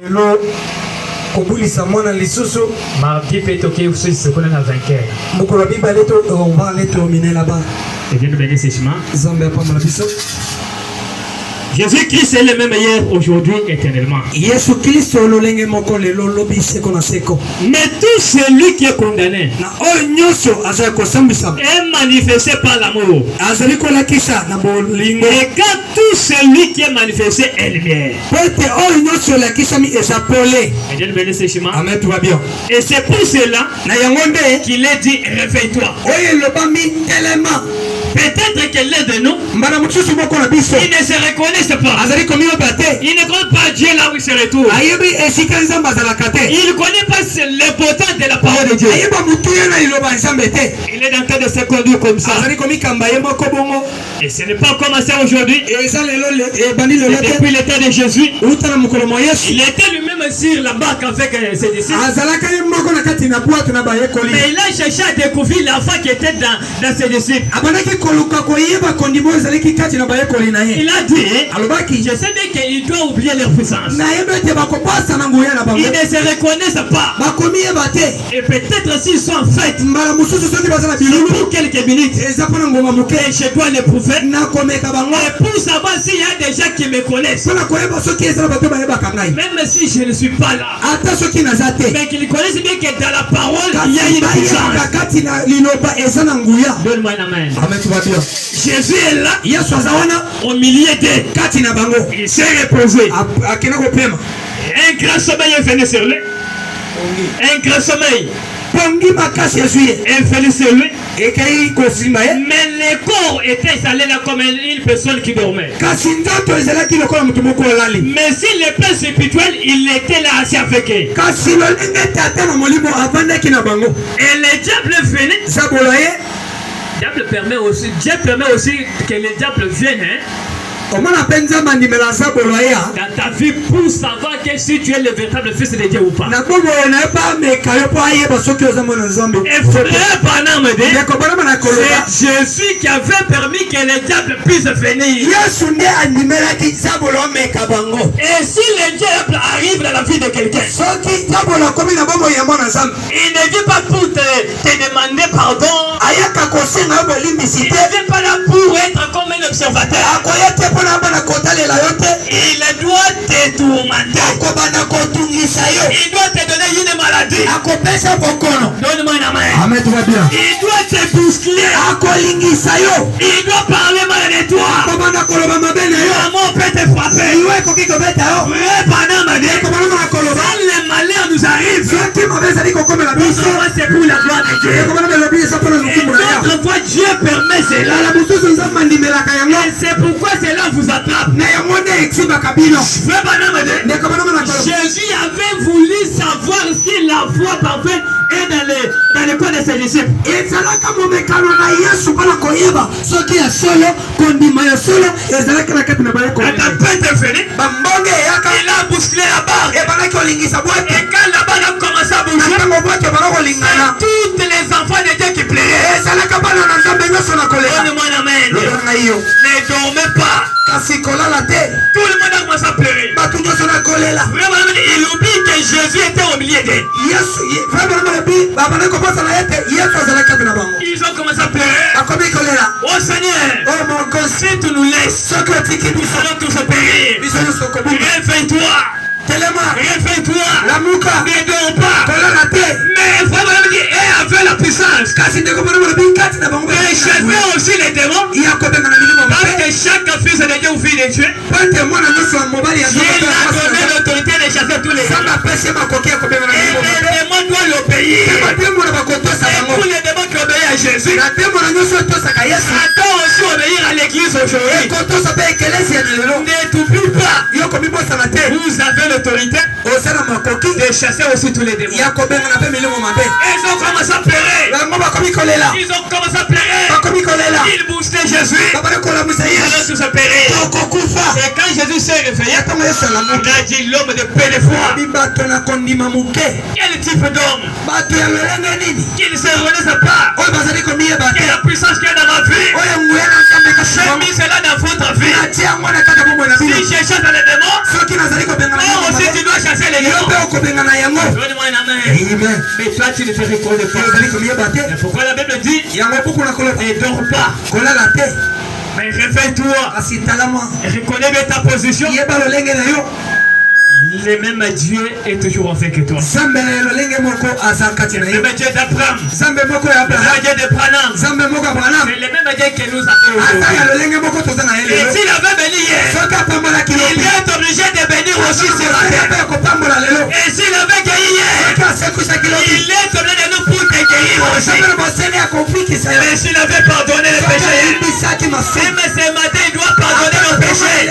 Hello. Mardi pétoké ou ceux qui na vainqueur. On va aller terminer là-bas. Et bien nous bénir ces chemins. Jésus-Christ est le même hier, aujourd'hui, éternellement. Mais tout celui qui est condamné est manifesté par l'amour. Et quand tout celui qui est manifesté est lumière. Et Dieu nous bénisse ces chemins. Amen, tout va bien. Et c'est pour cela qu'il est dit réveille-toi. Peut-être que l'un de nous, il ne se reconnaissent pas. Il ne connaît pas Dieu là où il se retrouve. Il ne connaît pas l'importance de la parole de Dieu. Il est en train de se conduire comme ça. Et ce n'est pas commencé aujourd'hui. Depuis le temps de Jésus, il était lui-même sur la barque avec ses disciples. Mais il a cherché à découvrir la foi qui était dans ses disciples. Il a dit, je sais bien qu'il doit oublier leur puissance. Ils ne se reconnaissent pas. Et peut-être s'ils sont en fait, pour quelques minutes, et je dois les prouver. Et pour savoir s'il y a des gens qui me connaissent, même si je ne suis pas là, mais qu'ils connaissent bien que dans la parole, il y a une puissance. Donne-moi un amen. Jésus est là, au milieu d'eux. Il s'est reposé. Un grand sommeil est venu sur lui. Un grand sommeil est venu sur lui. Mais le corps était allé là comme une personne qui dormait. Mais si le plan spirituel, il était là assis avec eux. Et le diable venait. Dieu permet aussi que le diable vienne. Dans ta vie pour savoir que si tu es le véritable fils de Dieu ou pas. C'est Jésus qui avait permis que le diable puisse venir. Et si le diable arrive dans la vie de quelqu'un, il ne vient pas pour te demander pardon. Il ne vient pas là pour être comme un observateur. Il doit te tourmenter. Il doit te donner une maladie. Donne-moi une main. Il doit te bousculer. Il doit parler mal de toi. Maman peut te frapper. Quand le malheur nous arrive, c'est pour la gloire de Dieu. Et d'autres fois Dieu permet cela. Et c'est pourquoi cela vous attrape. Jésus avait voulu savoir si la foi parfaite est dans le corps de ses disciples. Il a bousculé la barre. Et quand la barre a commencé à bouger, toutes les enfants de Dieu qui pleuraient. Donne-moi la main. Ne dormez pas. Tout le monde a commencé à pleurer. Vraiment, il oublie que Jésus était au milieu d'eux. Ils ont commencé à pleurer. Oh Seigneur, si tu nous laisses, nous allons tous périr. Réveille-toi. Réveille-toi. Ne dors pas. Mais vraiment, elle avait la puissance. Et chasser aussi les démons. Parce que chaque fils de Dieu ou fille de Dieu, il a donné l'autorité de chasser tous les démons. Et les démons doivent l'obéir. Et pour les démons qui obéissent à Jésus, Satan aussi obéir à l'église aujourd'hui. Ne t'oublie pas. Vous avez l'autorité de chasser aussi tous les démons. Ils ont commencé à pleurer. Ils ont commencé à pleurer. Ils boossaient Jésus. Ils allaient tous se périr. Et quand Jésus s'est réveillé, il a dit l'homme de peu de foi. Quel type d'homme? Qui ne se reconnaissent pas. Quelle la puissance qu'il y a dans ma vie. J'ai mis cela dans votre vie. Si je chasse les démons, toi aussi tu dois chasser Donne-moi une main. Mais toi, tu ne te reconnais pas. Mais pourquoi la Bible dit ne dors pas. Mais réveille-toi. Reconnais bien ta position. Le même Dieu est toujours en fait que toi. Le même Dieu d'Abraham. Le même Dieu de Branham. C'est le même Dieu que nous avons aujourd'hui. Et s'il avait béni hier, il est obligé de bénir aussi sur la terre. Et s'il avait guéri hier, il est obligé de nous pour te guérir aussi. Et s'il avait pardonné les péchés, même ce matin, il doit pardonner nos péchés.